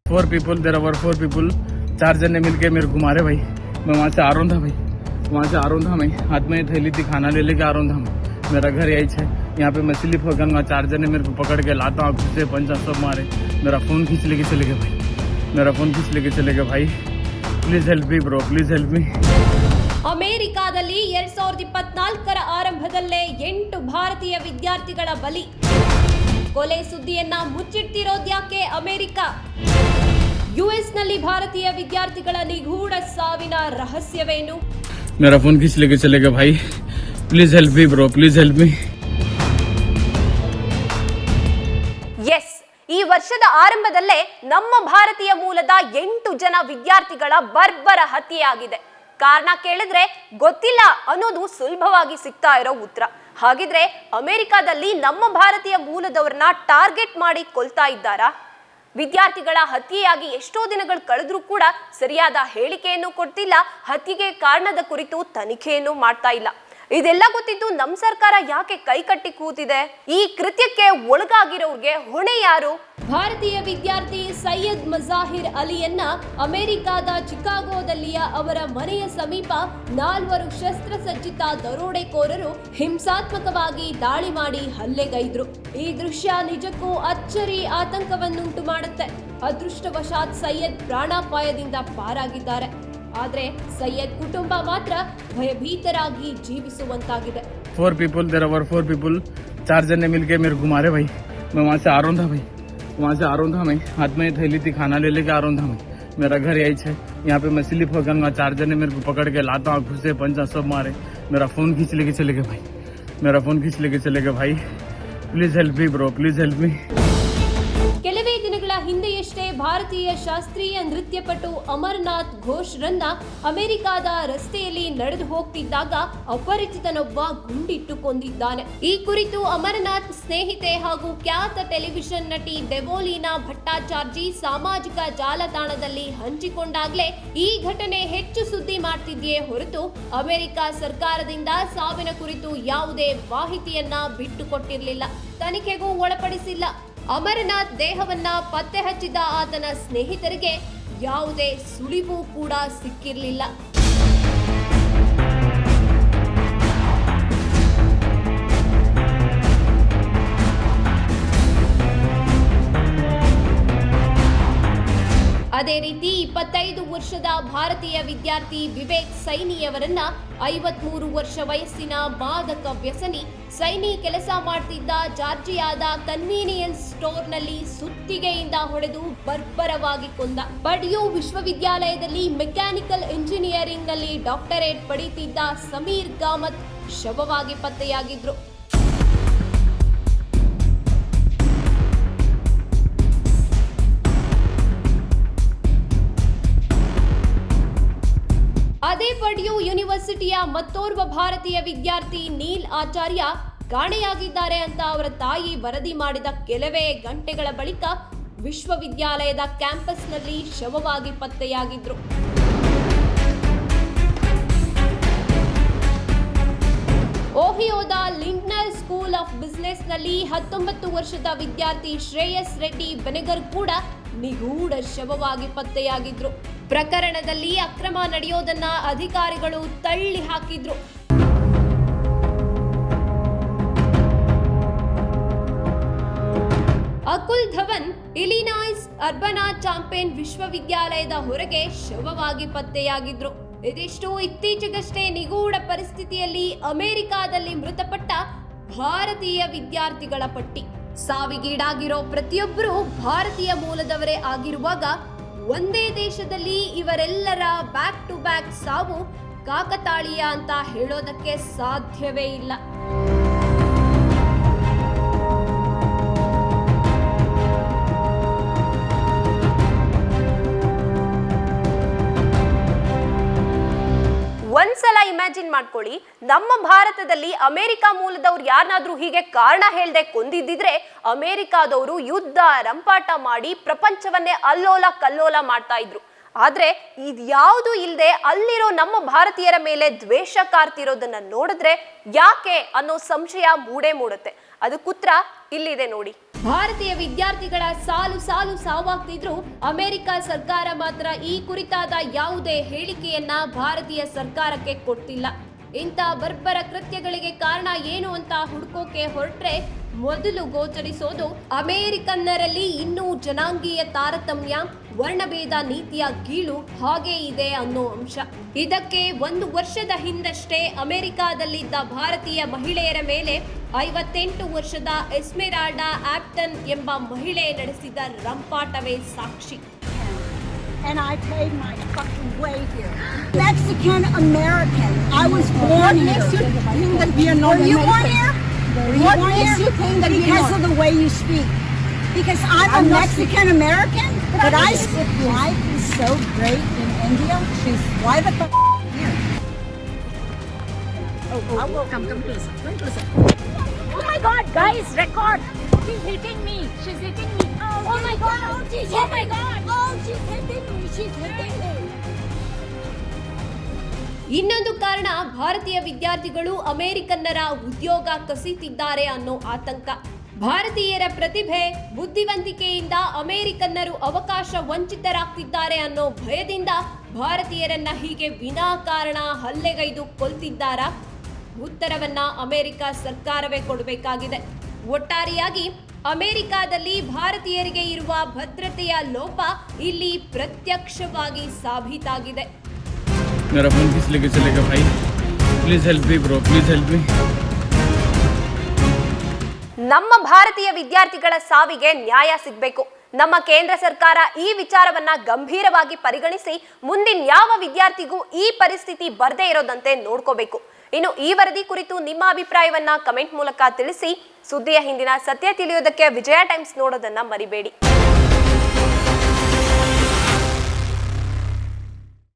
4 people, there were 4 people, 4 जने मिलके मेरे घुमा रहे भाई। मैं वहाँ से आ रहा था भाई, वहाँ से आ रहा था मैं, हाथ में थैली थी, खाना ले लेके आ रहा था मैं। मेरा घर यही है, यहाँ पे मैं स्लिप हो गया। 4 जने मेरे को पकड़ के लाता हूँ, घुसे पंचा सब मारे, मेरा फोन खींच लेके चले गए भाई, मेरा फोन खींच लेके चले गए भाई। Please help me bro, please help मी। ಅಮೆರಿಕಾದಲ್ಲಿ 2024ರ ಆರಂಭದಲ್ಲೇ 8 ಭಾರತೀಯ ವಿದ್ಯಾರ್ಥಿಗಳ ಬಲಿ. ಕೊಲೆ ಸುದ್ದಿಯನ್ನ ಮುಚ್ಚಿಟ್ಟಿರೋದ್ಯಾಕೆ ಅಮೆರಿಕ? ಯುಎಸ್ನಲ್ಲಿ ಭಾರತೀಯ ವಿದ್ಯಾರ್ಥಿಗಳ ನಿಗೂಢ ಸಾವಿನ ರಹಸ್ಯವೇನು? मेरा फोन खींच लेके चले गए भाई, please help me bro, please help me. Yes, ಈ ವರ್ಷದ ಆರಂಭದಲ್ಲೇ ನಮ್ಮ ಭಾರತೀಯ ಮೂಲದ 8 ಜನ ವಿದ್ಯಾರ್ಥಿಗಳ ಬರ್ಬರ ಹತ್ಯೆಯಾಗಿದೆ. ಕಾರಣ ಕೇಳಿದ್ರೆ ಗೊತ್ತಿಲ್ಲ ಅನ್ನೋದು ಸುಲಭವಾಗಿ ಸಿಗ್ತಾ ಇರೋ ಉತ್ತರ. ಹಾಗಿದ್ರೆ ಅಮೆರಿಕಾದಲ್ಲಿ ನಮ್ಮ ಭಾರತೀಯ ಮೂಲದವರನ್ನ ಟಾರ್ಗೆಟ್ ಮಾಡಿ ಕೊಲ್ತಾ ಇದ್ದಾರಾ? ವಿದ್ಯಾರ್ಥಿಗಳ ಹತ್ಯೆಯಾಗಿ ಎಷ್ಟೋ ದಿನಗಳು ಕಳೆದ್ರೂ ಕೂಡ ಸರಿಯಾದ ಹೇಳಿಕೆಯನ್ನು ಕೊಡ್ತಿಲ್ಲ, ಹತ್ಯೆಗೆ ಕಾರಣದ ಕುರಿತು ತನಿಖೆಯನ್ನು ಮಾಡ್ತಾ ಇಲ್ಲ. ಇದೆಲ್ಲ ಗೊತ್ತಿದ್ದು ನಮ್ಮ ಸರ್ಕಾರ ಯಾಕೆ ಕೈಕಟ್ಟಿ ಕೂತಿದೆ? ಈ ಕೃತ್ಯಕ್ಕೆ ಒಳಗಾಗಿರೋರಿಗೆ ಹೊಣೆ ಯಾರು? ಭಾರತೀಯ ವಿದ್ಯಾರ್ಥಿ ಸೈಯದ್ ಮಜಾಹಿರ್ ಅಲಿಯನ್ನ ಅಮೆರಿಕಾದ ಚಿಕಾಗೋದಲ್ಲಿಯ ಅವರ ಮನೆಯ ಸಮೀಪ 4 ಶಸ್ತ್ರಸಜ್ಜಿತ ದರೋಡೆಕೋರರು ಹಿಂಸಾತ್ಮಕವಾಗಿ ದಾಳಿ ಮಾಡಿ ಹಲ್ಲೆಗೈದ್ರು. ಈ ದೃಶ್ಯ ನಿಜಕ್ಕೂ ಅಚ್ಚರಿ, ಆತಂಕವನ್ನುಂಟು ಮಾಡುತ್ತೆ. ಅದೃಷ್ಟವಶಾತ್ ಸೈಯದ್ ಪ್ರಾಣಾಪಾಯದಿಂದ ಪಾರಾಗಿದ್ದಾರೆ. ಆದ್ರೆ ಸೈಯದ್ ಕುಟುಂಬ ಮಾತ್ರ ಭಯಭೀತರಾಗಿ ಜೀವಿಸುವಂತಾಗಿದೆ. 4 people, there were 4 people, 4 जने मिलके मेरे घुमा रहे भाई। मैं वहाँ से आ रहा था भाई, वहाँ से आ रहा था मैं, हाथ में थैली थी, खाना ले लेके आ रहा था मैं। मेरा घर यही है, यहाँ पे मैं स्लिप हो गया। 4 जने मेरे को पकड़ के लाता हूँ, घुसे पंचा सब मारे, मेरा फोन खींच लेके चले गए भाई, मेरा फोन खींच लेके चले गए भाई। Please help me bro, please help मी। ಕೆಲವೇ ದಿನಗಳ ಹಿಂದೆಯಷ್ಟೇ ಭಾರತೀಯ ಶಾಸ್ತ್ರೀಯ ನೃತ್ಯಪಟು ಅಮರನಾಥ್ ಘೋಷ್ರನ್ನ ಅಮೆರಿಕಾದ ರಸ್ತೆಯಲ್ಲಿ ನಡೆದು ಹೋಗ್ತಿದ್ದಾಗ ಅಪರಿಚಿತನೊಬ್ಬ ಗುಂಡಿಟ್ಟು ಕೊಂದಿದ್ದಾನೆ. ಈ ಕುರಿತು ಅಮರನಾಥ್ ಸ್ನೇಹಿತೆ ಹಾಗೂ ಖ್ಯಾತ ಟೆಲಿವಿಷನ್ ನಟಿ ಡೆವೋಲಿನಾ ಭಟ್ಟಾಚಾರ್ಜಿ ಸಾಮಾಜಿಕ ಜಾಲತಾಣದಲ್ಲಿ ಹಂಚಿಕೊಂಡಾಗ್ಲೇ ಈ ಘಟನೆ ಹೆಚ್ಚು ಸುದ್ದಿ ಮಾಡ್ತಿದೆಯೇ ಹೊರತು ಅಮೆರಿಕ ಸರ್ಕಾರದಿಂದ ಸಾವಿನ ಕುರಿತು ಯಾವುದೇ ಮಾಹಿತಿಯನ್ನ ಬಿಟ್ಟುಕೊಟ್ಟಿರಲಿಲ್ಲ, ತನಿಖೆಗೂ ಒಳಪಡಿಸಿಲ್ಲ. ಅಮರನಾಥ್ ದೇಹವನ್ನ ಪತ್ತೆ ಹಚ್ಚಿದ ಆತನ ಸ್ನೇಹಿತರಿಗೆ ಯಾವುದೇ ಸುಳಿವು ಕೂಡ ಸಿಕ್ಕಿರಲಿಲ್ಲ. ಅದೇ ರೀತಿ 25 ವರ್ಷದ ಭಾರತೀಯ ವಿದ್ಯಾರ್ಥಿ ವಿವೇಕ್ ಸೈನಿಯವರನ್ನ 53 ವರ್ಷ ವಯಸ್ಸಿನ ಮಾದಕ ವ್ಯಸನಿ ಸೈನಿ ಕೆಲಸ ಮಾಡ್ತಿದ್ದ ಜಾರ್ಜಿಯಾದ ಕನ್ವೀನಿಯನ್ಸ್ ಸ್ಟೋರ್ನಲ್ಲಿ ಸುತ್ತಿಗೆಯಿಂದ ಹೊಡೆದು ಬರ್ಬರವಾಗಿ ಕೊಂದ. ಪರ್ಡ್ಯೂ ವಿಶ್ವವಿದ್ಯಾಲಯದಲ್ಲಿ ಮೆಕ್ಯಾನಿಕಲ್ ಇಂಜಿನಿಯರಿಂಗ್ ನಲ್ಲಿ ಡಾಕ್ಟರೇಟ್ ಪಡೆಯುತ್ತಿದ್ದ ಸಮೀರ್ ಕಾಮತ್ ಶವವಾಗಿ ಪತ್ತೆಯಾಗಿದ್ರು. ಅದೇ ಪರ್ಡ್ಯೂ ಯೂನಿವರ್ಸಿಟಿಯ ಮತ್ತೋರ್ವ ಭಾರತೀಯ ವಿದ್ಯಾರ್ಥಿ ನೀಲ್ ಆಚಾರ್ಯ ಕಾಣೆಯಾಗಿದ್ದಾರೆ ಅಂತ ಅವರ ತಾಯಿ ವರದಿ ಮಾಡಿದ ಕೆಲವೇ ಗಂಟೆಗಳ ಬಳಿಕ ವಿಶ್ವವಿದ್ಯಾಲಯದ ಕ್ಯಾಂಪಸ್ನಲ್ಲಿ ಶವವಾಗಿ ಪತ್ತೆಯಾಗಿದ್ರು. ಓಹಿಯೋದ ಲಿಂಡ್ನರ್ ಸ್ಕೂಲ್ ಆಫ್ ಬಿಸಿನೆಸ್ನಲ್ಲಿ 19 ವರ್ಷದ ವಿದ್ಯಾರ್ಥಿ ಶ್ರೇಯಸ್ ರೆಡ್ಡಿ ಬೆನೆಗರ್ ಕೂಡ ನಿಗೂಢ ಶವವಾಗಿ ಪತ್ತೆಯಾಗಿದ್ರು. ಪ್ರಕರಣದಲ್ಲಿ ಅಕ್ರಮ ನಡೆಯೋದನ್ನ ಅಧಿಕಾರಿಗಳು ತಳ್ಳಿ ಹಾಕಿದ್ರು. Akul Dhawan Illinois Urbana champion ವಿಶ್ವವಿದ್ಯಾಲಯದ ಹೊರಗೆ ಶವವಾಗಿ ಪತ್ತೆಯಾಗಿದ್ರು. ಇದಿಷ್ಟು ಇತ್ತೀಚೆಗಷ್ಟೇ ನಿಗೂಢ ಪರಿಸ್ಥಿತಿಯಲ್ಲಿ ಅಮೆರಿಕಾದಲ್ಲಿ ಮೃತಪಟ್ಟ ಭಾರತೀಯ ವಿದ್ಯಾರ್ಥಿಗಳ ಪಟ್ಟಿ. ಸಾವಿಗೀಡಾಗಿರೋ ಪ್ರತಿಯೊಬ್ಬರೂ ಭಾರತೀಯ ಮೂಲದವರೇ ಆಗಿರುವಾಗ ಒಂದೇ ದೇಶದಲ್ಲಿ ಇವರೆಲ್ಲರ ಬ್ಯಾಕ್ ಟು ಬ್ಯಾಕ್ ಸಾವು ಕಾಕತಾಳೀಯ ಅಂತ ಹೇಳೋದಕ್ಕೆ ಸಾಧ್ಯವೇ ಇಲ್ಲ. ಒಂದ್ಸಲ ಇಮ್ಯಾಜಿನ್ ಮಾಡ್ಕೊಳ್ಳಿ, ನಮ್ಮ ಭಾರತದಲ್ಲಿ ಅಮೆರಿಕ ಮೂಲದವ್ರು ಯಾರನ್ನಾದ್ರೂ ಹೀಗೆ ಕಾರಣ ಹೇಳ್ದೆ ಕೊಂದಿದ್ದಿದ್ರೆ ಅಮೆರಿಕಾದವರು ಯುದ್ಧ ರಂಪಾಟ ಮಾಡಿ ಪ್ರಪಂಚವನ್ನೇ ಅಲ್ಲೋಲ ಕಲ್ಲೋಲ ಮಾಡ್ತಾ ಇದ್ರು. ಆದ್ರೆ ಇದ್ಯಾವುದು ಇಲ್ಲದೆ ಅಲ್ಲಿರೋ ನಮ್ಮ ಭಾರತೀಯರ ಮೇಲೆ ದ್ವೇಷ ಕಾರ್ತಿರೋದನ್ನ ನೋಡಿದ್ರೆ ಯಾಕೆ ಅನ್ನೋ ಸಂಶಯ ಮೂಡುತ್ತೆ. ಅದಕ್ಕುತ್ತರ ಇಲ್ಲಿದೆ ನೋಡಿ. ಭಾರತೀಯ ವಿದ್ಯಾರ್ಥಿಗಳ ಸಾಲು ಸಾಲು ಸಾವಾಗ್ತಿದ್ರು ಅಮೆರಿಕ ಸರ್ಕಾರ ಮಾತ್ರ ಈ ಕುರಿತಾದ ಯಾವುದೇ ಹೇಳಿಕೆಯನ್ನ ಭಾರತೀಯ ಸರ್ಕಾರಕ್ಕೆ ಕೊಟ್ಟಿಲ್ಲ. ಇಂಥ ಬರ್ಬರ ಕೃತ್ಯಗಳಿಗೆ ಕಾರಣ ಏನು ಅಂತ ಹುಡುಕೋಕೆ ಹೊರಟ್ರೆ ಮೊದಲು ಗೋಚರಿಸೋದು ಅಮೆರಿಕನ್ನರಲ್ಲಿ ಇನ್ನೂ ಜನಾಂಗೀಯ ತಾರತಮ್ಯ, ವರ್ಣಭೇದ ನೀತಿಯ ಗೀಳು ಹಾಗೇ ಇದೆ ಅನ್ನೋ ಅಂಶ. ಇದಕ್ಕೆ 1 ವರ್ಷದ ಹಿಂದಷ್ಟೇ ಅಮೆರಿಕಾದಲ್ಲಿದ್ದ ಭಾರತೀಯ ಮಹಿಳೆಯರ ಮೇಲೆ 58 ವರ್ಷದ ಎಸ್ಮೆರಾಲ್ಡಾ ಆಪ್ಟನ್ ಎಂಬ ಮಹಿಳೆ ನಡೆಸಿದ ರಂಪಾಟವೇ ಸಾಕ್ಷಿ. And I paid my fucking way here. Mexican American. I was born here. What makes you think that we are not American? Were you born here? What makes you think that we are not? Because of the way you speak. Because I'm a Mexican American, but I speak. Life is so great in India. Why the fuck here? Oh, I will come closer. Come closer. Oh my God, guys, record. She's hitting me. She's hitting me. Oh my God. Oh my God. Oh, she's hitting me. She's hitting me. ಇನ್ನೊಂದು ಕಾರಣ ಭಾರತೀಯ ವಿದ್ಯಾರ್ಥಿಗಳು ಅಮೆರಿಕನ್ನರ ಉದ್ಯೋಗ ಕಸಿತಿದ್ದಾರೆ ಅನ್ನೋ ಆತಂಕ. ಭಾರತೀಯರ ಪ್ರತಿಭೆ, ಬುದ್ಧಿವಂತಿಕೆಯಿಂದ ಅಮೆರಿಕನ್ನರು ಅವಕಾಶ ವಂಚಿತರಾಗ್ತಿದ್ದಾರೆ ಅನ್ನೋ ಭಯದಿಂದ ಭಾರತೀಯರನ್ನ ಹೀಗೆ ವಿನಾಕಾರಣ ಹಲ್ಲೆಗೈದು ಕೊಲ್ತಿದ್ದಾರಾ? ಉತ್ತರವನ್ನ ಅಮೆರಿಕ ಸರ್ಕಾರವೇ ಕೊಡಬೇಕಾಗಿದೆ. ಒಟ್ಟಾರೆಯಾಗಿ ಅಮೆರಿಕಾದಲ್ಲಿ ಭಾರತೀಯರಿಗೆ ಇರುವ ಭದ್ರತೆಯ ಲೋಪ ಇಲ್ಲಿ ಪ್ರತ್ಯಕ್ಷವಾಗಿ ಸಾಬೀತಾಗಿದೆ. मेरा फोन किस लेके चलेगा भाई? Please help me bro, please help मी. ನಮ್ಮ ಭಾರತೀಯ ವಿದ್ಯಾರ್ಥಿಗಳ ಸಾವಿಗೆ ನ್ಯಾಯ ಸಿಗಬೇಕು. ನಮ್ಮ ಕೇಂದ್ರ ಸರ್ಕಾರ ಈ ವಿಚಾರವನ್ನ ಗಂಭೀರವಾಗಿ ಪರಿಗಣಿಸಿ ಮುಂದಿನ ಯಾವ ವಿದ್ಯಾರ್ಥಿಗೂ ಈ ಪರಿಸ್ಥಿತಿ ಬರದೇ ಇರೋದಂತೆ ನೋಡ್ಕೋಬೇಕು. ಇನ್ನು ಈ ವರದಿ ಕುರಿತು ನಿಮ್ಮ ಅಭಿಪ್ರಾಯವನ್ನ ಕಮೆಂಟ್ ಮೂಲಕ ತಿಳಿಸಿ. ಸುದ್ದಿಯ ಹಿಂದಿನ ಸತ್ಯ ತಿಳಿಯೋದಕ್ಕೆ ವಿಜಯ ಟೈಮ್ಸ್ ನೋಡೋದನ್ನ ಮರಿಬೇಡಿ.